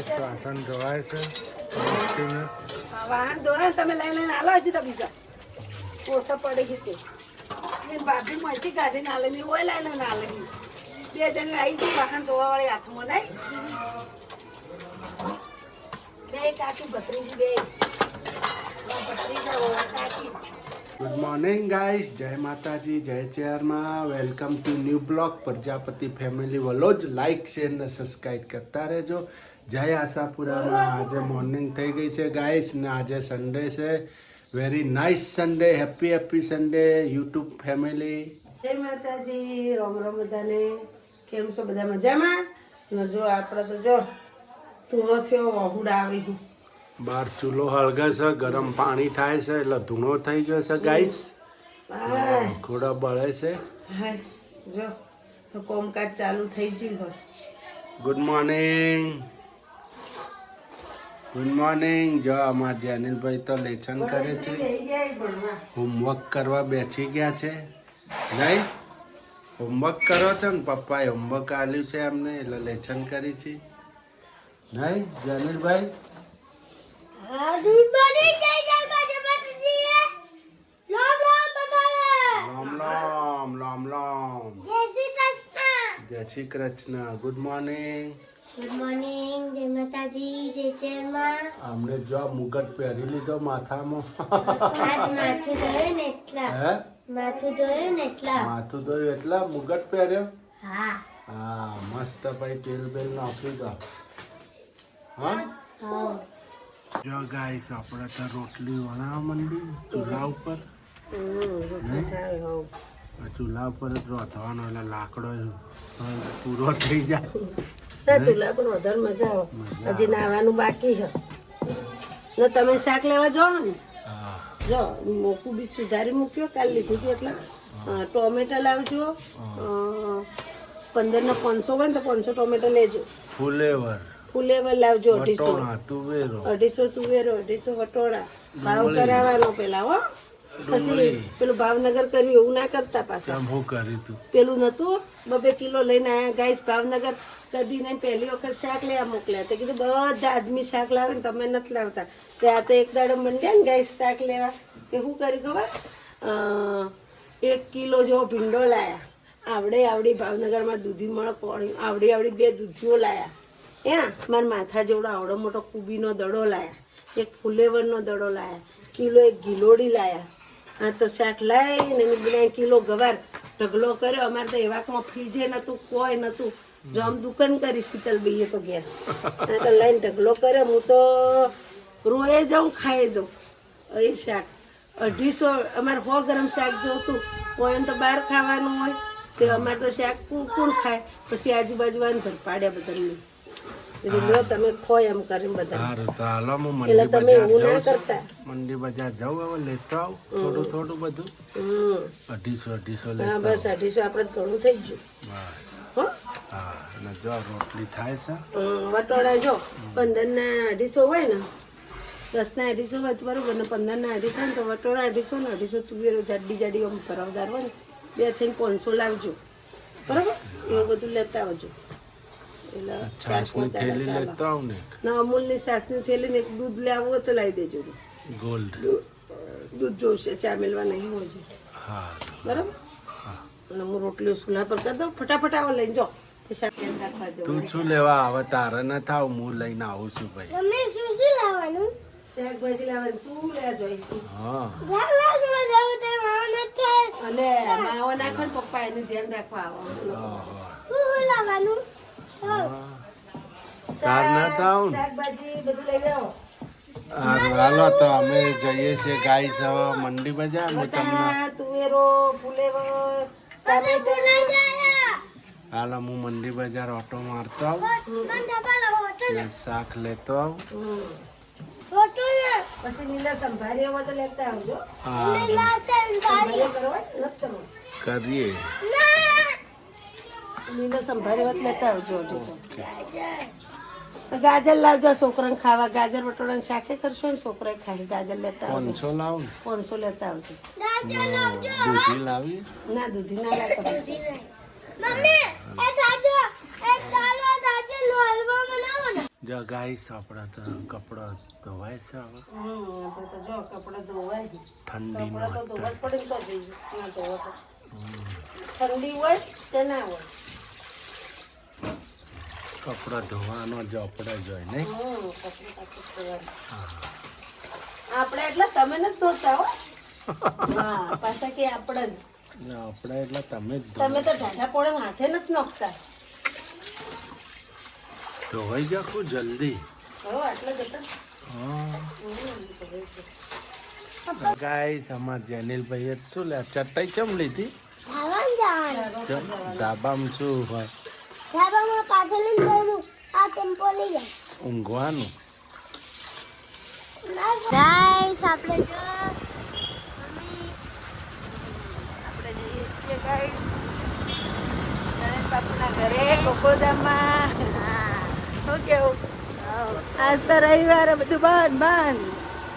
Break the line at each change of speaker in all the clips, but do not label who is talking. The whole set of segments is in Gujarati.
ગાઈસ વાસણ ધોવાય છે
વાહન ધોરા તમે લઈને આલો હજી તો બીજા ઓછા પડી ગઈ તે ભાભી માંથી કાઢીને આલે ને ઓય લઈને આલે બે જણી આવી ગઈ વાહન ધોવા વાળી હાથમાં નહીં બે કાકી ભત્રીજી બે ભત્રીજા કાકી.
ગુડ મોર્નિંગ ગાઈસ, જય માતાજી, જય ચેરમાં. Welcome to new blog Prajapati family vlog. Like share ને સબસ્ક્રાઈબ કરતા રહેજો. જય આશાપુરામાં. આજે મોર્નિંગ થઈ ગઈ છે ગાઈસ ને આજે સન્ડે છે. Very nice Sunday. Happy Sunday YouTube family.
જય માતાજી, રામ રામ બધાને. કેમ છો બધા મજામાં ને? જો આપણે તો જો ધૂણો થયો વહુડા આવી
બહાર ચૂલો હળગે છે, ગરમ પાણી થાય છે એટલે ધૂણો થઈ ગયો છે ગાઈસ. ઘોડા બળે છે.
જો તો કોમકાજ ચાલુ થઈ ગયું હોય.
Good morning. Good morning. જો અમારા જેનિલભાઈ તો લેસન કરે છે, હોમવર્ક કરવા બેસી ગયા છે. નહીં હોમવર્ક કરો છો ને? પપ્પાએ હોમવર્ક આપ્યું છે અમને એટલે લેસન કરી છે. નહીં જેનિલભાઈ? જય Shri Krishna. Good morning.
Good morning, જય માતાજી, જય ચેરમાં.
અમને જો મુગટ પહેરી લીધો માથામાં.
માથું ધોયું ને એટલા.
હે?
માથું ધોયું ને એટલા.
માથું ધોયું એટલા મુગટ પહેર્યો.
હા.
હા મસ્ત. ભાઈ તેલ બેલ નાખી દો. હા
હા.
જો ગાઈસ આપણે તો રોટલી વણાવવા માંડી ચૂલા ઉપર. ચૂલા ઉપર જ રોધવાનો એટલે લાકડો પૂરો થઈ જાય.
ચૂલા પર વધારે મજા આવે. હજી નાવાનું બાકી છે ને. તમે શાક લેવા જાઓ ને? જો મોકું બી સુધારી મૂક્યો, કાલ લીધું હતું એટલે. ટોમેટો લાવજો. 15 ના 500 હોય ને તો 500 ટોમેટો લેજો. ફુલેવર લાવજો 250 તુવેરો 250 વટોળા. ભાવ કરાવવાનો પેલા હો. પછી પેલું ભાવનગર કર્યું એવું ના કરતા પાછા. પેલું નતું 2 કિલો લઈને આયા ગાઈસ ભાવનગર. કદી નહીં, પહેલી વખત શાક લેવા મોકલ્યા. તે કીધું બધા આદમી શાક લાવે ને તમે નથી લાવતા. ત્યાં તો એક દાડો મંડ્યા ને ગાઈસ શાક લેવા. તે શું કર્યું ખબર? 1 કિલો જેવો ભીંડો લાયા. આવડી ભાવનગરમાં દૂધી મળે પાણી. આવડી 2 દૂધીઓ લાયા. મારા માથા જેવડો આવડો મોટો કુબીનો દડો લાયા. 1 ફુલેવરનો દડો લાયા. કિલો 1 ગિલોડી લાયા. હા તો શાક લાવીને બનાવી. કિલો ગવાર ઢગલો કર્યો. અમારે તો એવાકમાં ફ્રીજે નહોતું, કોઈ નહોતું. જો આમ દુકાન કરી શીતલભાઈએ તો ઘેર તો લઈને ઢગલો કર્યો. હું તો રોએ જાઉં, ખાઈ જાઉં એ શાક. 250 અમારે 100 ગ્રામ શાક જોતું હોય તો બહાર ખાવાનું હોય. તે અમારે તો શાક કોણ ખાય? પછી આજુબાજુ ભર પાડ્યા બધાને. લો તમે ખો એમ કરીને બધા. એટલે તમે એવું ના કરતા.
મંડી બજાર જાવ હવે લેતો આવ થોડું બધું. 250
હા બસ 250 આપણે ઘણું થઈ ગયું.
હા અને જો રોટલી થાય છે.
વટોળા જો 15 ના 250 હોય ને, 10 ના 250 હોય તો બરોબર ને. 15 ના 250 થાય ને તો વટોળા 250 ને 250 તુવેરો જાડી આમ ભરાવદાર હોય ને 2 થઈને 500 લાવજો. બરોબર? એવું બધું લેતા આવજો. અમૂલની છાસની થેલી ને 1 દૂધ લેવું હોય તો લાવી દેજો.
ગોલ્ડ
દૂધ જોશે, ચા મેળવા નહીં હોય. બરાબર? અને હું રોટલી ચૂલા પર કરી દઉં. ફટાફટ આવો લઈને જો.
તું શું લેવા આવે? તારે ન થાવ, હું લઈને આવું છું ભાઈ.
શાકભાજી લાવવાનું તું લે જોઈ.
હા
અને માવો નાખો ને પપ્પા એને ધ્યાન રાખવા આવવાનું. શાકભાજી બધું લઈ જાઓ.
હાલો તો અમે જઈએ છીએ ગાઈસ હવે મંડી બજાર. હું તમને
તુવેરો ફુલેવર
હાલો હું મંડી બજાર ઓટો મારતો આવું, શાક લેતો આવું.
પછી લીલા સંભારી હોય તો લેતા આવજો.
કરીએ
લીલા સંભારી હોય લેતા આવજો. 250 ગાજર લાવજો છોકરાને ખાવા. ગાજર વટોળા શાકે કરશો ને છોકરા ખાય. ગાજર લેતા આવજો.
500 લાવું.
500 લેતા આવજો.
દૂધી લાવી?
ના દૂધી ના લાવતા.
જો ગાઈસ આપણા તો કપડાં ધોવાય છે હવે
આપણે તો જો કપડાં ધોવાય છે.
ઠંડીનો
કપડાં તો ધોવા જ
અત્યારે.
પડે ને તો જઈએ. ના ધોવા તો. ઠંડી હોય કે ના હોય.
કપડાં ધોવાનો જ આપણે જોઈ નહીં
કપડાં પાછું ધોવાનું. આપણે એટલે તમે નથી ધોતા હો. હા પાછા કે આપણે જ.
ને આપણે એટલે તમે જ
તમે તો ઢાઢા પોળે હાથે નથી નાખતા.
ધોવાઈ જાખું જલ્દી
હો આટલા જતા.
ગાઈસ અમાર જેનિલભાઈએ શું લે ચટાઈ ચમ લીધી
ખાવાનું જવાનું
ચમ ધાબામાં શું હોય
ધાબામાં કાઢેલી જવાનું આ ટેમ્પો લઈ જાય
ઊંઘવાનું
ગાઈસ આપણે જો
આપણે જઈએ છીએ ગાઈસ ગણેશ બાપુના ઘરે ગોકુળધામમાં. શું કેવું આજ તો રવિવારે બધું બંધ બંધ.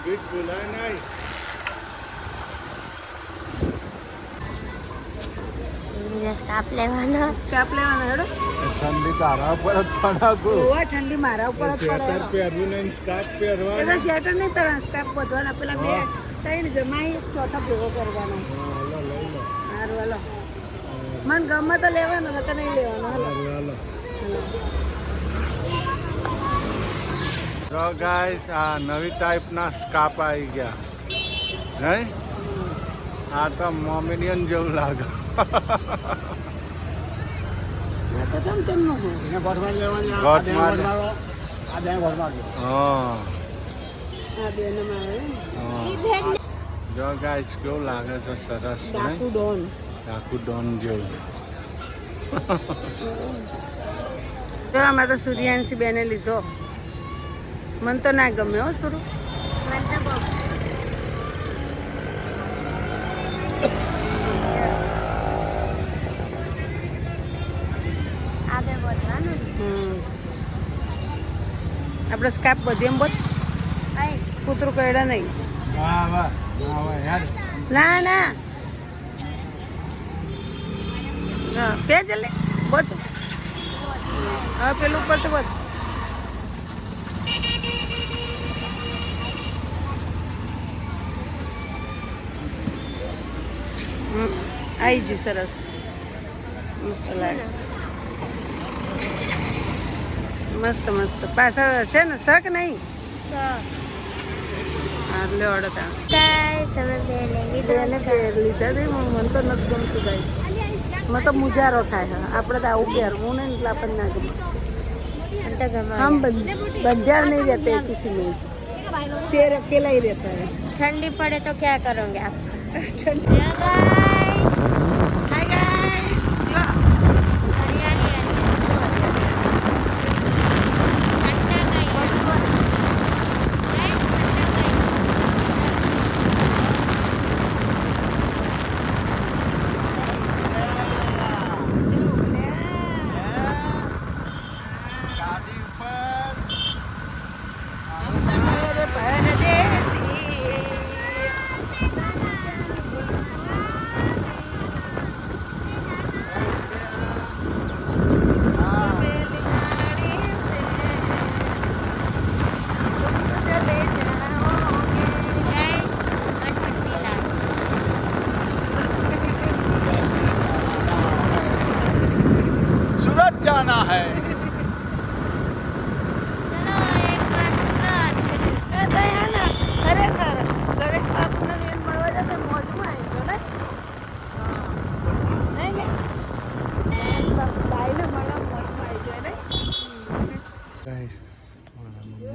ગીત બોલાય નહીં
સ્કાપ લેવાનો
સ્કાપ લેવાનો હેડો.
ઠંડી તારા ઉપર જ પડાકું
ઓવા ઠંડી મારા ઉપર જ પડે.
પહેરવું નહીં સ્કાર્ફ
એ
પહેરવા
તો શેટર નહીં પહેરવાનું સ્કાપ બધવાના પેલા બે ત્રણ જમાઈ ચોથા ભેગો કરવાનો. સારું હાલો મને ગમે તો લેવાનો તો કે નહીં લેવાનો હાલો.
તો ગાઈસ આ નવી ટાઈપના સ્કાર્ફ આવી ગયા નહીં આ તો મોમેડિયન જેવું લાગે
આ તો કેમ કેમ નું હોય?
ગોટમાં હા
આ બેન આવે
હા. જો ગાઈસ કેવું લાગે છે સરસ
ડાકુ
નહીં
ડોન.
ડાકુ ડોન જેવું
જો આમાં તો સૂર્યાંશી બેને લીધો. મને તો ના ગમે હો સુરુ.
મને તો બહુ આગળ વધવાનું
આપણે સ્કાપ બધી એમ બોલ કૂતરું કયડા નહીં.
વાહ વાહ યાર
ના ના હા પેર જલ્દી બોલ. હવે પેલું ઉપર તો બોલ. આવી ગયું સરસ મસ્ત લાગે મસ્ત મસ્ત પાછા છે ને શક નહીં હા લે અડતા
ગાઈસ અમે બે લઈ
બેને પહેર લીધા હતી મને તો નથી ગમતું ગાઈસ. મને તો મુજારો થાય હા આપણે તો આવું પહેરવું નહીં એટલે આપણને ના ગમે.
तो गमा
हम बंजार नहीं रहते हैं किसी में शेर अकेला ही रहता है.
ठंडी पड़े तो क्या करोगे आप
Hi guys.
सूरत जाना है
ખરેખર ગણેશ બાપુને બેન મળવા જતા મોજમાં આવી ગયો ને નહીં ને ગણેશ બાપુ બાઈને મળવા મોજમાં આવી ગયો ને.
ગાઈસ મારા મમ્મી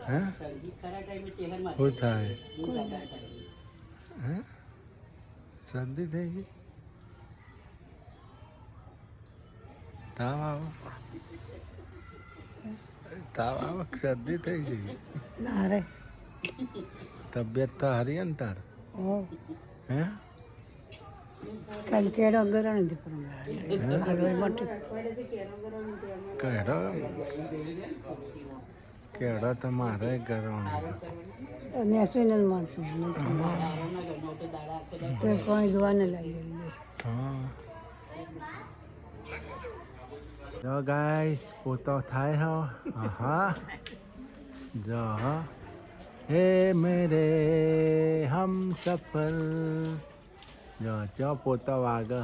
હે શું થાય હે શરદી થઈ ગઈ તાવ આવો શરદી થઈ ગઈ
ના રે
તબિયત તો હારી ને તાર હે
કાલ કેળો ગરણ
કેડો કેડો તો મારે ગરવાનું
નેસવીને મળશું તો કોઈ દુવા ને લાગી
હા જો ગાઈસ પોતો થાય હો આહા જો હે મેરે હમ સફર જો ચો પોતો વાગે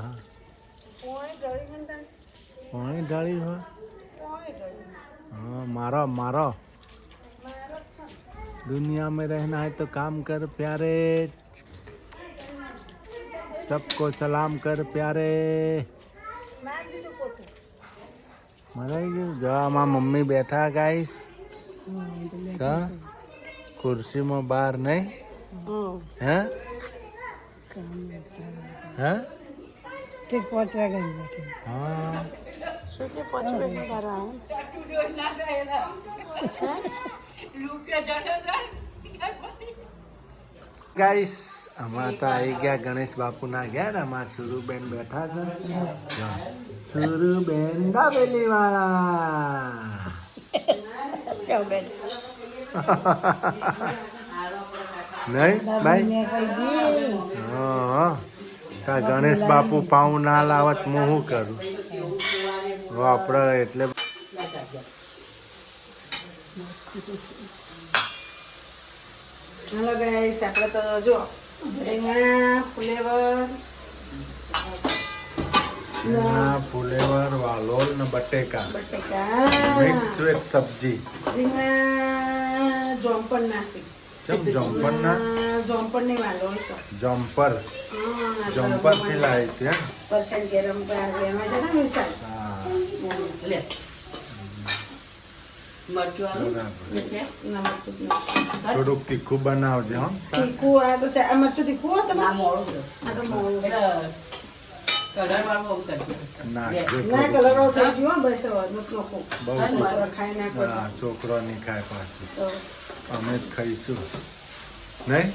પાણી ઢાળી હો हाँ मारो मारो दुनिया में रहना है तो काम कर प्यारे सबको सलाम कर प्यारे મરાઈ ગયું જો આમાં મમ્મી બેઠા ગાઈસ ખુરશીમાં બહાર નહીં હે હે
કે 5 વાગ્યા બેઠી
હા
શું કે 5 વાગ્યા બહાર
ગાઈસ અમાર તો આવી ગયા ગણેશ બાપુના ઘેર અમાર સુરુબેન બેઠા છે જો સુરુબેન દાબેલી વાળા
ચાલ બેઠ
નહીં ભાઈ હા તા ગણેશ બાપુ પાઉં ના લાવત હું શું કરું આપણે એટલે
હાલો ગાઈસ આપણે તો જો રીંગણા
ફુલેવર વાલોલ ને બટેકા
બટેકા
મિક્સ વિથ સબ્જી
રીંગણા જોમપણ નાસી
ચમ જમ્પર ના
જોમપણ ની વાલોળ છે
જમ્પર જમ્પર થી લાવી હતી
પરસેન્ટ ગરમ એમાં છે ને મિસાલ
હા
લે મરચું આવું
થોડુંક તીખું બનાવજો હો
તીખું આ તો આ મરચું તીખું હો
ના
તમારે
મોડું
આ તો મોળું
એટલે કલર વાળું આવું કરજે
નાખજો
ના કલર વાળું થઈ ગયું હો બસ હવે નથી નાખો
બહુ
છોકરા ખાઈ નાખો
હા છોકરો નહીં ખાય પાછું
તો
અમે જ ખાઈશું નહીં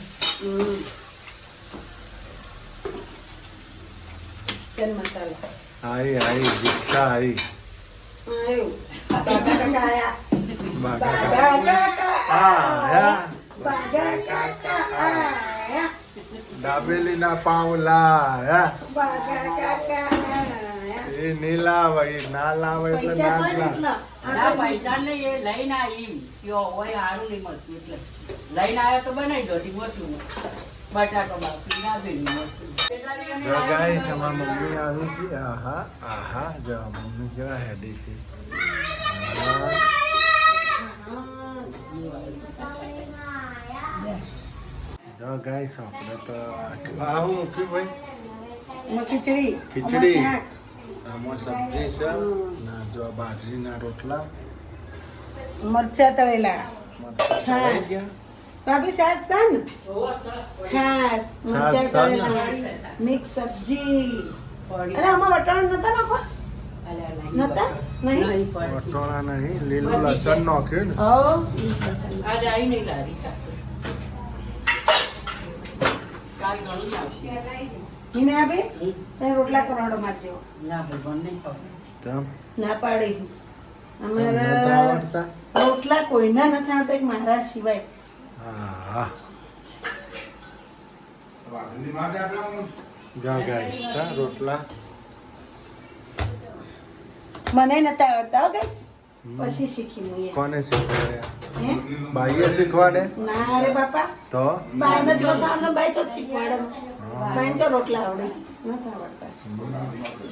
ચન મસાલા
આઈ આઈ દીક્ષા આઈ
આવ્યું બાગા કાકા આયા
બાગા
બાગા કાકા
આયા
બાગા કાકા આયા
દાબેલી ના પાઉં લાયા
બાગા કાકા આયા
એ નહીં લાવે એ ના લાવે એટલે
પૈસા
ના
પણ
લાવે
એટલા
ના પૈસા ને એ લઈને આવી કયો હોય સારું નહીં મળતું એટલે લઈને આવ્યો તો બનાવી દો મોટું બટાકો બાફી ના ભેડી
જો ગાઈસ અમાર મમ્મી આવી છે આહા આહા જો મમ્મી કેવા હેડી છે આહા. જો ગાઈસ આપણે તો આ હું મૂક્યું ભાઈ
એમાં ખીચડી
ખીચડી.
આમાં શાક.
આમાં સબ્જી છે ના જો બાજરીના રોટલા
મરચા તળેલા
મરચાં
છાશ.
તળાઈ ગયા.
ભાભી સાસ છે ને છાશ મરચા
છાશ છે ને?
તળેલા મિક્સ સબ્જી અરે આમાં વટાણ નતા નાખો નતા નહીં
વટોળા નહીં લીલું લસણ નાખ્યું ને
હો
આજે આવી નહીં લારી સાથે કાલ ઘણું આવશે
હિને આપી તમે રોટલા કરાડો માર જેવો
ના ભગવાન નહીં ખાવ
તમ
ના પાડી
તમને નતા
અમારા
આવડતા
રોટલા કોઈના નથી આવડતા એક મારા સિવાય
હા જા ગાઈસ સા રોટલા
મને નતા આવડતા હો ગાઈસ પછી શીખી હું એ.
કોને શીખવાડે
હે
બાઈએ શીખવાડે
ના રે બાપા
તો
બાઈ નથી આવડતા બાઈ તો જ શીખવાડે બાઈ તો રોટલા આવડે નથી આવડતા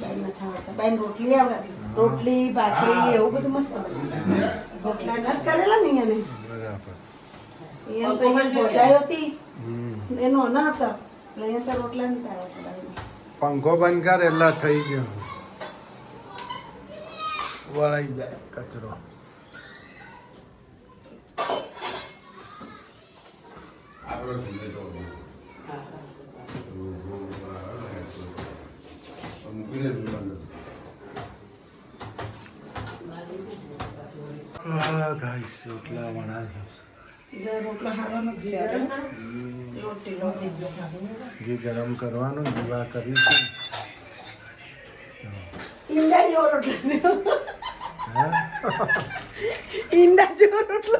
બાઈ નથી આવડતા બાઈ રોટલી આવડે રોટલી ભાખરી એવું બધું મસ્ત બને રોટલા નથી કરેલા ને એને
બરાબર
એને તો એને ભોજાઈ હતી
હમ.
એનો ન હતો એટલે એને તો રોટલા નથી આવડતા બાઈને.
પંખો બંધ કર એટલે થઈ ગયો વળાઈ જાય કચરો ગાઈસ રોટલા વણા
જે રોટલો સારો નથી થયો. રોટી રોટી
ઘી ગરમ કરવાનું દીવા કરીશું
ઈંડા જેવો રોટલો થયો.
હે
ઈંડા જેવો રોટલો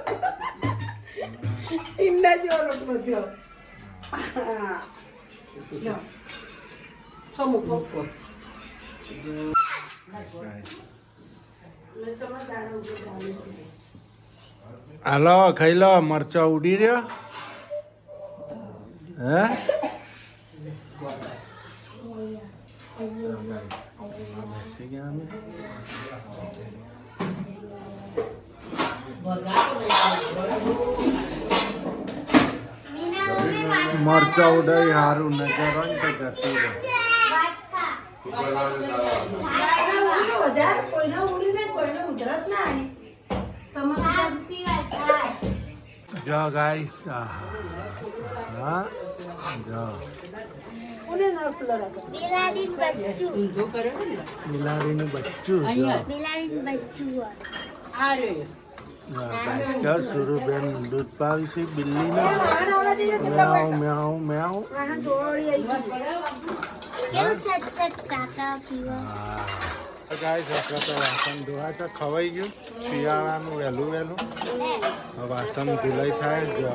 ઈંડા જેવો રોટલો થયો. હા. લ્યો. સો મૂકો.
Guys, હાલો ખાઈ લો મરચો ઉડી રહ્યો હે બેસી ગયા અમે મરચા ઉડાઈ હારું નજર હોય ને તો જતી રહે
વધારે કોઈને ઉડી ને કોઈને ઉધરત ના આવી
જો ગાઈસ હા જો
કોને ના પેલો રાખો
બિલાડીનું બચ્ચું
ઊંધો કર્યો ને
બિલાડીનું બચ્ચું જો
અહીંયા.
બિલાડીનું બચ્ચું હોય.
આ રહ્યો.
ગાઈસ સુરુબેન દૂધ પાવી છે બિલ્લીને
વાહન આવવા દઈએ કેટલા
મ્યાઉ મ્યાઉ મ્યાઉ
વાહન દોડી આવી છે
કેવું ચટ કાકા પીવા
હા ગાઈસ આપણે તો વાસણ ધોવાય ખવાઈ ગયું શિયાળાનું વહેલું વહેલું હવે વાસણ ધુલાઈ થાય જો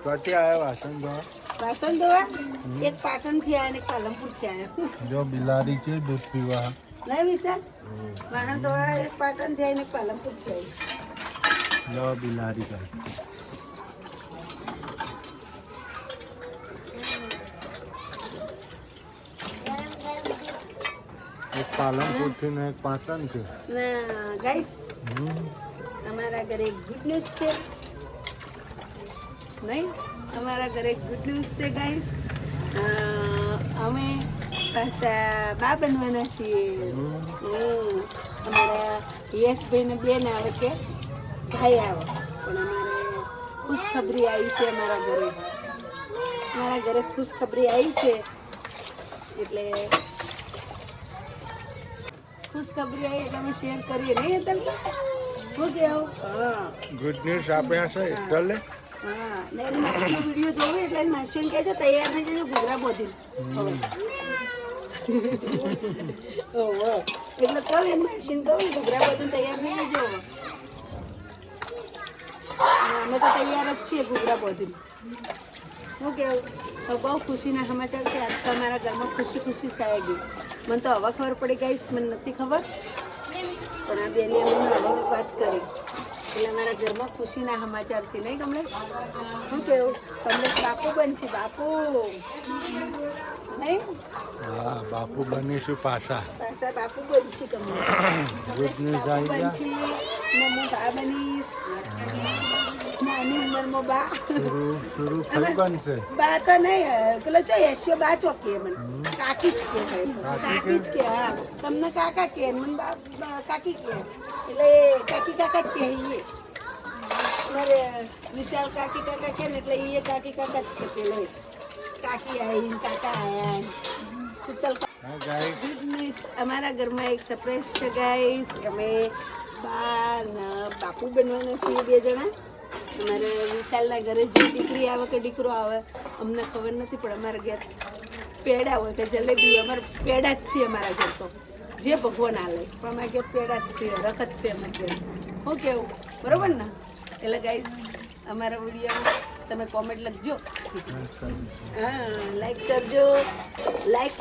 ક્યાંથી આવ્યા વાસણ ધોવા
વાસણ ધોવા એક પાટણ થી આવ્યા ને એક પાલનપુર થી આવ્યા
જો બિલાડી છે દૂધ પીવા
નહીં વિશાલ વાહન ધોવા એક પાટણ થી આવીને એક પાલનપુર થી આવી
જો બિલાડી ગાય
ગરમ ગરમ
એક પાલનપુર થી ને એક પાટણ થી
ના ગાઈસ અમારા ઘરે એક ગુડ ન્યૂઝ છે નહીં અમારા ઘરે એક ગુડ ન્યૂઝ છે ગાઈસ અમે પાછા બા બનવાના છીએ અમારા યશભાઈને બેન આવે કે ભાઈ આવે પણ અમારે ખુશખબરી આવી છે અમારા ઘરે ખુશખબરી આવી છે એટલે ખુશખબરી આવી એટલે અમે શેર કરીએ નહીં અતલ શું કહેવું હા
ગુડ ન્યૂઝ આપ્યા છે એટલે
હા ને એની માસીનો વિડીયો જોવો એટલે એની માસીને કહેજો તૈયાર થઈ જજો ઘૂઘરા બોધી એટલે કહું એની માસીને કહું ઘૂઘરા બોધી તૈયાર થઈ જજો અમે તો તૈયાર જ છીએ ઘૂઘરા બોધી શું કેવું બહુ ખુશીના સમાચાર છે આજ તો અમારા ઘરમાં ખુશી ખુશી છાઈ ગઈ મને તો હવે ખબર પડી ગઈ મને નથી ખબર પણ આ બેને અમને હવે વાત કરી એટલે અમારા ઘરમાં ખુશીના સમાચાર છે નહીં કમલે શું કેવું કમલે બાપુ બનશે બાપુ નહીં
હા બાપુ બનીશું પાછા
પાછા બાપુ બનશે કમલે
ગુડ ન્યૂઝ આવી ગયા
બનશે ને હું બા બનીશ નાની ઉંમરમાં બા
શુરુ થઈ બનશે
બા તો નહીં પેલો જો એશિયો બા ચોકીએ મને કાકી જ કે કાકી જ કે હા તમને કાકા કે મને કાકી કે એટલે કાકી કાકા જ કહીએ મારે વિશાલ કાકી કાકા કે ને એટલે એ કાકી કાકા જ કે લે કાકી આવી કાકા આયા શીતલ
હા ગાઈસ
ગુડ ન્યૂઝ અમારા ઘરમાં એક સરપ્રાઈઝ છે ગાઈસ અમે બા ને બાપુ બનવાના છીએ બે જણા અમારે વિશાલના ઘરે જે દીકરી આવે કે દીકરો આવે અમને ખબર નથી પણ અમારા ઘેર પેડા હોય કે જલેબી અમારે પેડા જ છીએ અમારા ઘેર તો જે ભગવાન આલે પણ અમારા ઘેર પેડા જ છીએ રખત છે અમારા ઘેર શું કેવું બરોબર ને એટલે ગાઈસ અમારા વિડીયો તમે કોમેન્ટ લખજો હા લાઈક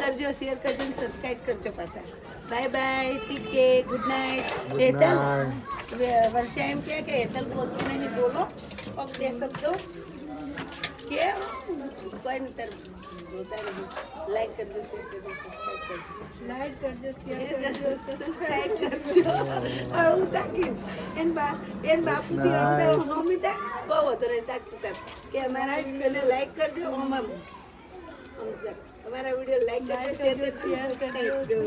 કરજો શેર કરજો અને સબસ્ક્રાઈબ કરજો પાછા બાય બાય ઠીક છે ગુડ નાઇટ હેતલ વર્ષા એમ કે હેતલ બોલતું નહીં બોલો પગ બે શબ્દો કે કોઈ નહીં તાર બોલતા નહીં લાઈક કરજો શેર કરજો સબસ્ક્રાઈબ કરજો સબસ્ક્રાઈબ કરજો હું તાકી એન બાપુથી મમ્મી તા બહુ હતો ને તાકતું તાર કે અમારા વિડીયોને લાઈક કરજો અમારા વિડીયો લાઈક કરજો શેર કરજો સબસ્ક્રાઈબ કરજો